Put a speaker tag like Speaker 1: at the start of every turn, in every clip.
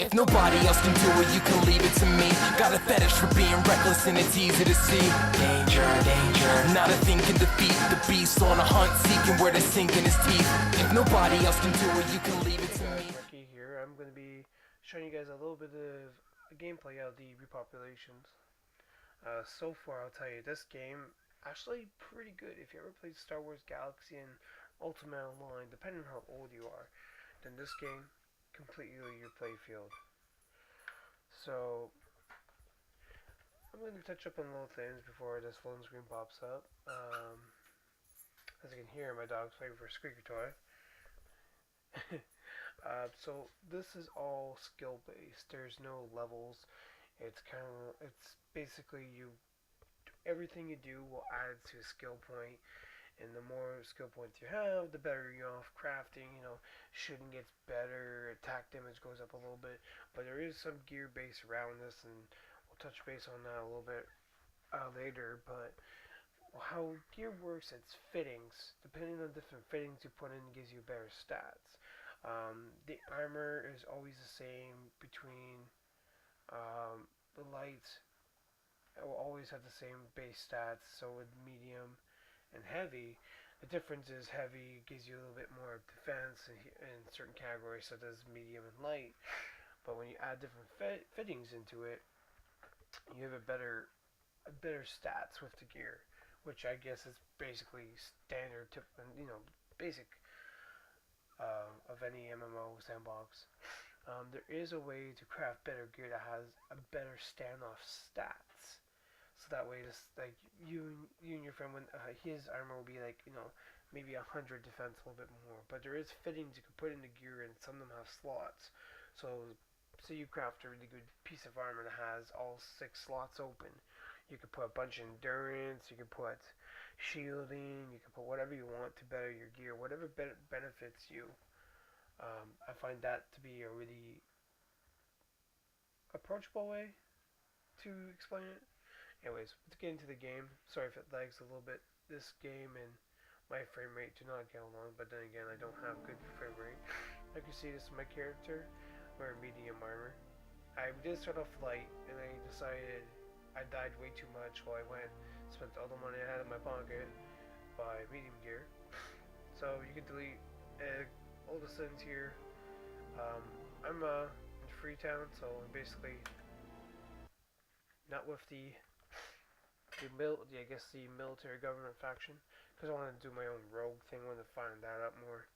Speaker 1: If nobody else can do it, you can leave it to me. Got a fetish for being reckless and it's easy to see. Danger, danger, not a thing can defeat the beast on a hunt, seeking where to sink in his teeth. If nobody else can do it, you can leave it to me.
Speaker 2: Marquis here. I'm going to be showing you guys a little bit of gameplay of the Repopulations. So far, I'll tell you, this game actually pretty good. If you ever played Star Wars Galaxy and Ultimate Online, depending on how old you are, then this game completely your playfield. So I'm going to touch up on little things before this phone screen pops up. As you can hear, my dog's fighting for a squeaker toy. So this is all skill based. There's no levels. It's basically everything you do will add to a skill point, and the more skill points you have, the better you're off. Crafting, shooting gets better, attack damage goes up a little bit, but there is some gear base around this, and we'll touch base on that a little bit later. But how gear works, it's fittings. Depending on different fittings you put in, gives you better stats. The armor is always the same between the light. It will always have the same base stats. So with medium and heavy, the difference is heavy gives you a little bit more defense in certain categories, so does medium and light. But when you add different fittings into it, you have a better stats with the gear, which I guess is basically standard basic of any MMO sandbox. There is a way to craft better gear that has a better standoff stats. So that way, you and your friend, when his armor will be maybe 100 defense, a little bit more. But there is fittings you can put in the gear, and some of them have slots. So, say you craft a really good piece of armor that has all 6 slots open. You can put a bunch of endurance. You can put shielding. You can put whatever you want to better your gear, whatever benefits you. I find that to be a really approachable way to explain it. Anyways, let's get into the game. Sorry if it lags a little bit. This game and my frame rate do not get along, but then again, I don't have good frame rate. Like you see, this is my character wearing medium armor. I did start off light, and I decided I died way too much, so I spent all the money I had in my pocket by medium gear. So you can delete all the settings here. I'm in Freetown, so I'm basically not with the military government faction, because I want to do my own rogue thing. I want to find that out more.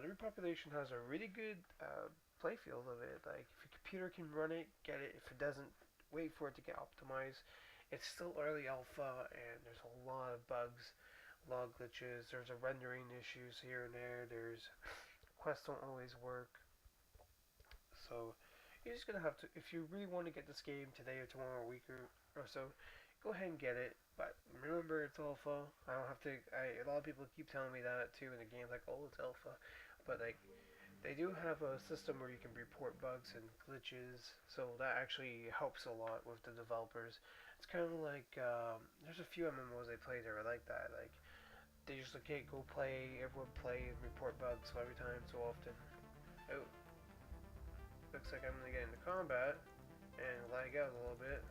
Speaker 2: The Repopulation has a really good playfield of it. Like, if your computer can run it, get it. If it doesn't, wait for it to get optimized. It's still early alpha, and there's a lot of bugs, log glitches. There's a rendering issues here and there. There's quests don't always work. So you're just gonna have to, if you really want to get this game today or tomorrow or a week or so, go ahead and get it. But remember, it's alpha. I don't have to. A lot of people keep telling me that too in the game, like, oh, it's alpha. But they do have a system where you can report bugs and glitches, so that actually helps a lot with the developers. It's kind of like there's a few MMOs I play that are like that. Like, they just okay, go play, everyone play and report bugs so every time so often. Oh, looks like I'm gonna get into combat and lag out a little bit.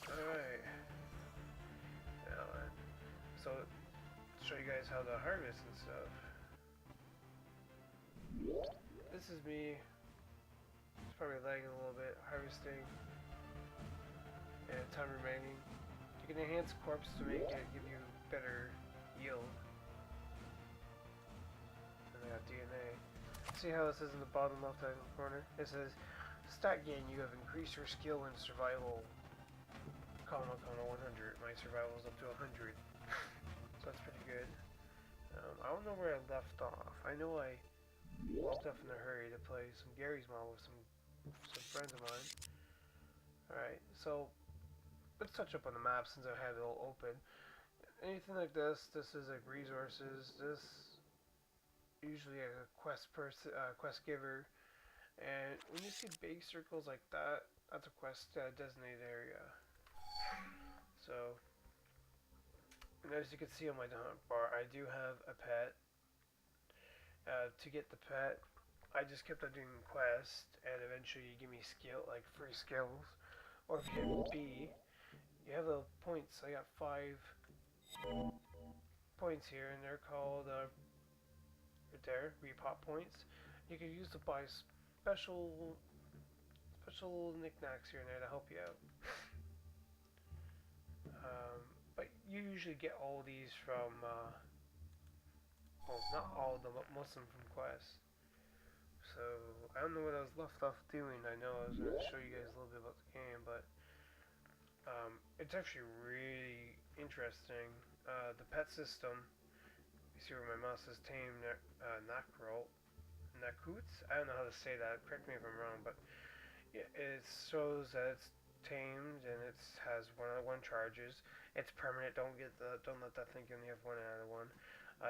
Speaker 2: Alright. So, to show you guys how to harvest and stuff. This is me. It's probably lagging a little bit. Harvesting. And time remaining. You can enhance corpse to make it give you better yield. And I got DNA. See how it says in the bottom left hand corner? It says, stat gain, you have increased your skill in survival. Column 100. My survival is up to 100. So that's pretty good. I don't know where I left off. I know I walked off in a hurry to play some Gary's Mod with some friends of mine. Alright, so let's touch up on the map since I have it all open. Anything like this is like resources. This usually a quest giver, and when you see big circles like that, that's a quest designated area. So, and as you can see on my hunt bar, I do have a pet. To get the pet, I just kept on doing quests, and eventually you give me skill, like free skills. Or if you hit B, you have the points. I got 5 points here, and they're called right there, repop points. You can use to buy special knickknacks here and there to help you out. But you usually get all these from, well, not all of them, but most of them from quests. So, I don't know what I was left off doing. I know I was going to show you guys a little bit about the game, but it's actually really interesting. The pet system, you see where my mouse is tamed, Nakoots? I don't know how to say that, correct me if I'm wrong, but yeah, it shows that it's tamed and it has 1-on-1 charges. It's permanent, don't let that think you only have 1 out of 1.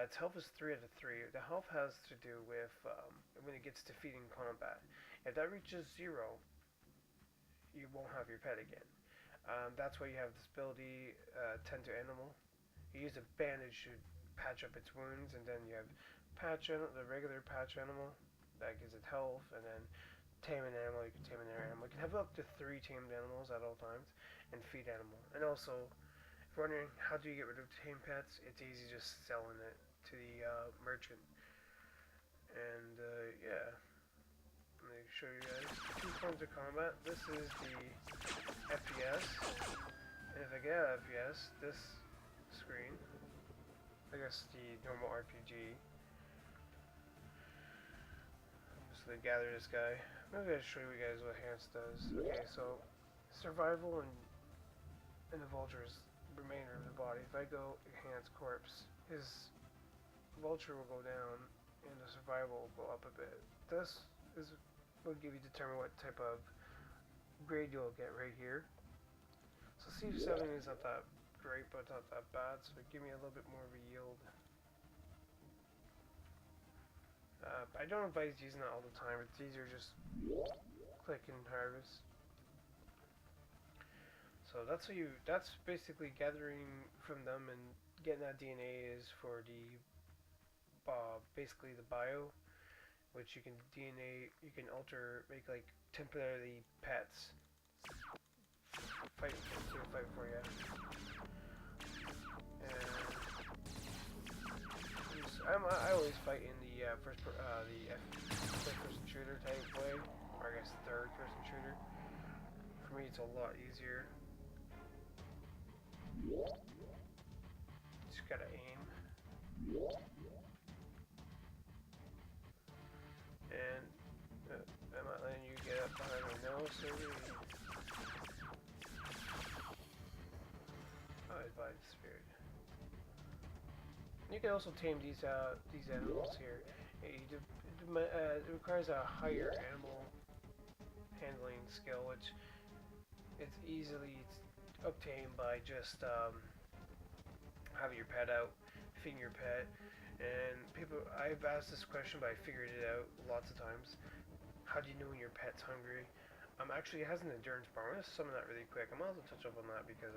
Speaker 2: Its health is 3 out of 3. The health has to do with when it gets defeated in combat. If that reaches 0, you won't have your pet again. That's why you have this ability, Tend to Animal. You use a bandage to patch up its wounds, and then you have the regular patch animal that gives it health, and then tame an animal. You can tame an animal. You can have up to 3 tamed animals at all times, and feed animal. And also, if you're wondering how do you get rid of tame pets, it's easy just selling it to the merchant. And yeah, let me show you guys 2 forms of combat. This is the FPS, and if I get out of FPS, this screen, I guess the normal RPG. I'm just gonna gather this guy. Maybe I'll show you guys what Hans does. Okay, so survival and the vulture's remainder of the body. If I go Hans corpse, his vulture will go down and the survival will go up a bit. This will give you determine what type of grade you'll get right here. So C7 is not that great, but it's not that bad, so give me a little bit more of a yield. I don't advise using that all the time. It's easier just click and harvest. So that's basically gathering from them and getting that DNA is for the basically the bio, which you can make like temporary pets. Fight for you. And I always fight in the first person shooter type way, or I guess third person shooter. For me, it's a lot easier. Just gotta aim. And I'm not letting you get up behind my nose, so by the spirit. You can also tame these animals here. It requires a higher animal handling skill, which it's easily obtained by just having your pet out, feeding your pet. And I've asked this question, but I figured it out lots of times. How do you know when your pet's hungry? Actually, it has an endurance bar. I'm gonna summon that really quick. I might as well touch up on that because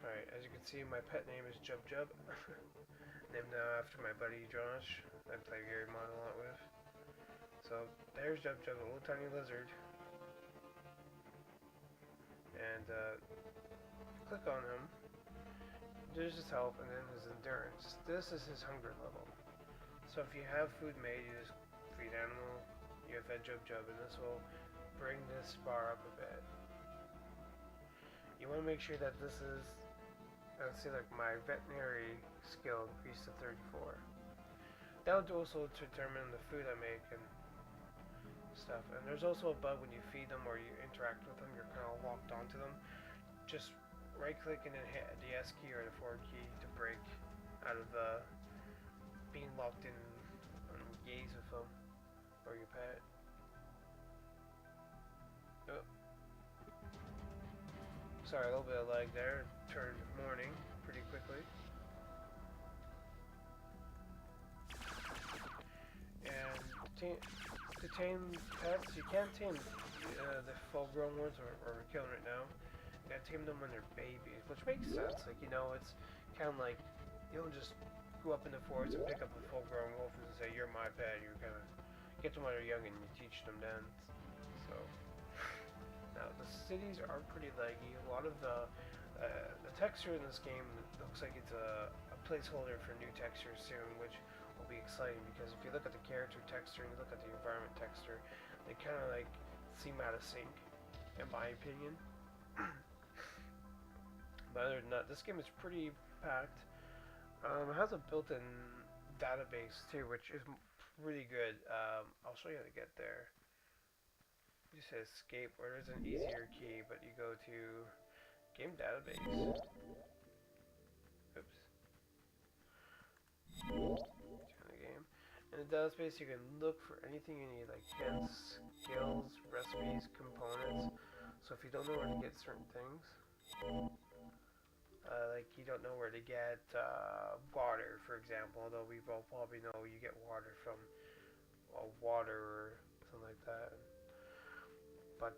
Speaker 2: Alright, as you can see, my pet name is Jub Jub. Named after my buddy Josh, I play Gary Mod a lot with. So, there's Jub Jub, a little tiny lizard. And, click on him. There's his health, and then his endurance. This is his hunger level. So if you have food made, you just feed animal, you fed Jub Jub, and this will bring this bar up a bit. You want to make sure that this is, let's see, like my veterinary skill increased to 34. That would also determine the food I make and stuff. And there's also a bug when you feed them or you interact with them, you're kind of locked onto them. Just right click and then hit the S key or the forward key to break out of being locked in on gaze with them or your pet. Oh. Sorry, a little bit of lag there. Turned morning pretty quickly. And to tame pets, you can't tame the full-grown ones, or we're killing it now. You gotta tame them when they're babies, which makes sense. Like, you know, it's kind of like you don't just go up in the forest and pick up a full-grown wolf and say, "You're my pet." You kind of get them when they're young and you teach them then. So now the cities are pretty laggy. A lot of the texture in this game looks like it's a placeholder for new textures soon, which will be exciting because if you look at the character texture and you look at the environment texture, they kind of like seem out of sync, in my opinion. But other than that, this game is pretty packed. It has a built-in database too, which is really good. I'll show you how to get there. You just hit escape, or there's an easier key, but you go to game database. Oops. Turn the game. In the database, you can look for anything you need, like hints, skills, recipes, components. So if you don't know where to get certain things, like you don't know where to get water, for example, although we both probably know you get water from water or something like that. But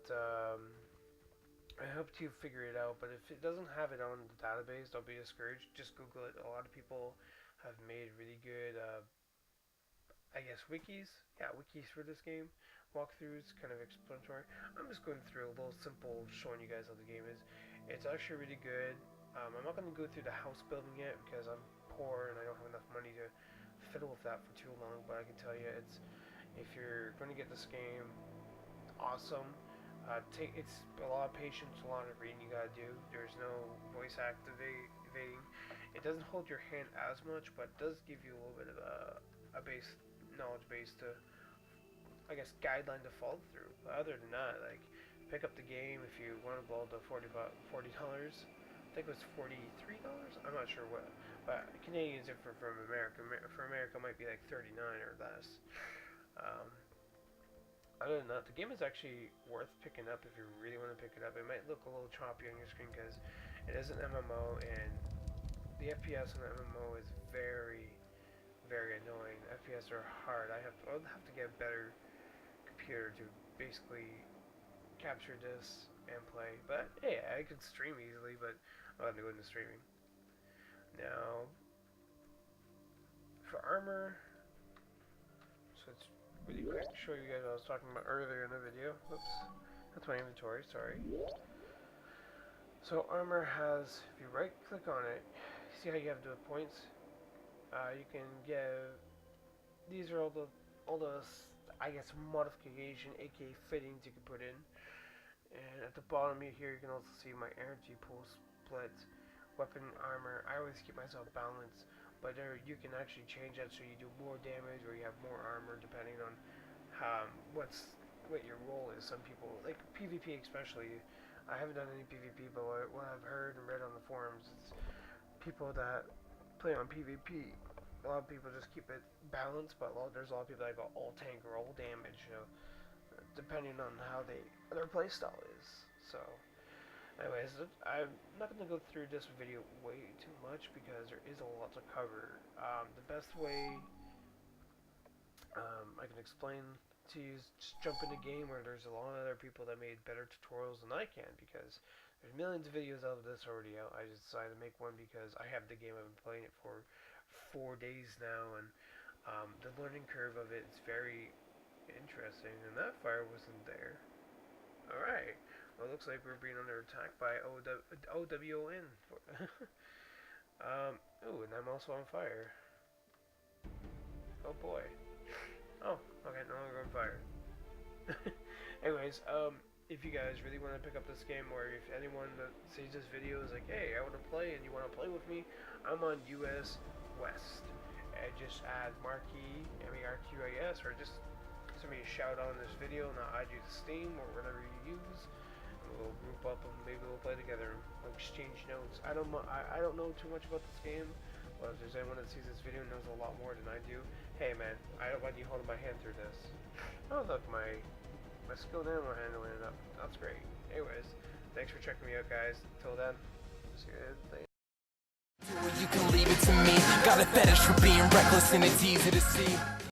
Speaker 2: I hope you figure it out. But if it doesn't have it on the database, don't be discouraged. Just Google it. A lot of people have made really good, I guess, wikis. Yeah, wikis for this game. Walkthroughs, kind of explanatory. I'm just going through a little simple, showing you guys how the game is. It's actually really good. I'm not going to go through the house building yet because I'm poor and I don't have enough money to fiddle with that for too long. But I can tell you, it's if you're going to get this game, awesome. It's a lot of patience, a lot of reading you gotta do. There's no voice activating. It doesn't hold your hand as much, but it does give you a little bit of a knowledge base to, I guess, guideline to follow through. But other than that, like, pick up the game if you want to blow the $40. I think it was $43. I'm not sure what, but Canadian is different from America. For America, it might be like $39 or less. Other than that, the game is actually worth picking up if you really want to pick it up. It might look a little choppy on your screen because it is an MMO, and the FPS on the MMO is very, very annoying. FPS are hard. I'll have to get a better computer to basically capture this and play. But hey, I could stream easily, but I'm not going to go into streaming. Now, for armor, so it's really quick to show you guys what I was talking about earlier in the video. Oops, that's my inventory, sorry. So armor has, if you right click on it, see how you have the points? You can give, these are all the I guess modification, aka fittings you can put in. And at the bottom here you can also see my energy pool split, weapon armor. I always keep myself balanced. But there, you can actually change that so you do more damage or you have more armor depending on what your role is. Some people, like PvP especially, I haven't done any PvP, but what I've heard and read on the forums, it's people that play on PvP. A lot of people just keep it balanced, but there's a lot of people that go all tank or all damage, you know, depending on how their playstyle is. So. Anyways, I'm not going to go through this video way too much because there is a lot to cover. The best way I can explain to you is just jump in the game where there's a lot of other people that made better tutorials than I can, because there's millions of videos of this already out. I just decided to make one because I have the game. I've been playing it for 4 days now, and the learning curve of it is very interesting, and that fire wasn't there. Alright. Well, it looks like we're being under attack by OWN. Ooh, and I'm also on fire. Oh boy. Oh, okay, no longer on fire. Anyways, if you guys really want to pick up this game, or if anyone that sees this video is like, hey, I want to play and you want to play with me, I'm on US West. And just add Marquis, M-E-R-Q-I-S, or just send me a shout out on this video and I'll add you to Steam or whatever you use. We'll group up and maybe we'll play together and we'll exchange notes. I don't know too much about this game, but if there's anyone that sees this video and knows a lot more than I do, hey man, I don't want you holding my hand through this. Oh look, my skilled animal handling it up. That's great. Anyways, thanks for checking me out, guys. Till then, see you later.
Speaker 1: You can leave it to me. Got a fetish for being reckless and it's easy to see.